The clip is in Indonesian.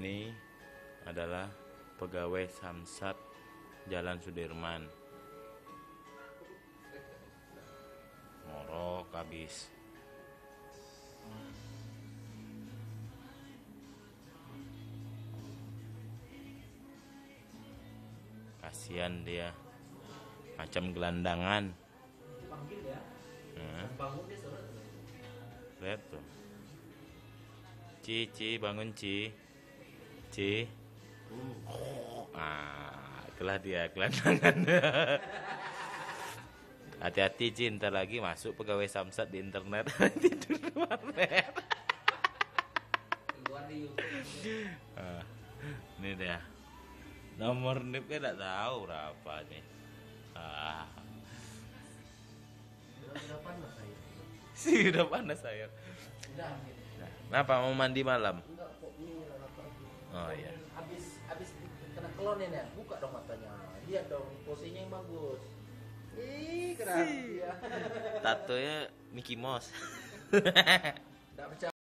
Ini adalah pegawai Samsat Jalan Sudirman. Ngorok habis. Kasihan dia, macam gelandangan. Panggil ya. Bangun dia sore. Lihat tuh. Ci, bangun Ci. Itulah dia gelandangan. Hati-hati Ci, ntar lagi masuk pegawai Samsat di internet. Tidur di warnet. Keluar di YouTube. Ini dia. Nomor NIP-nya tidak tahu berapa nih. Udah panas saya. Udah panas saya. Udah. Kenapa mau mandi malam? Enggak kok ini lapar. Oh iya. Habis kena kelonin ya. Buka dong matanya. Lihat dong posenya yang bagus. Ih, keren dia. Tatonya Mickey Mouse. Enggak percaya.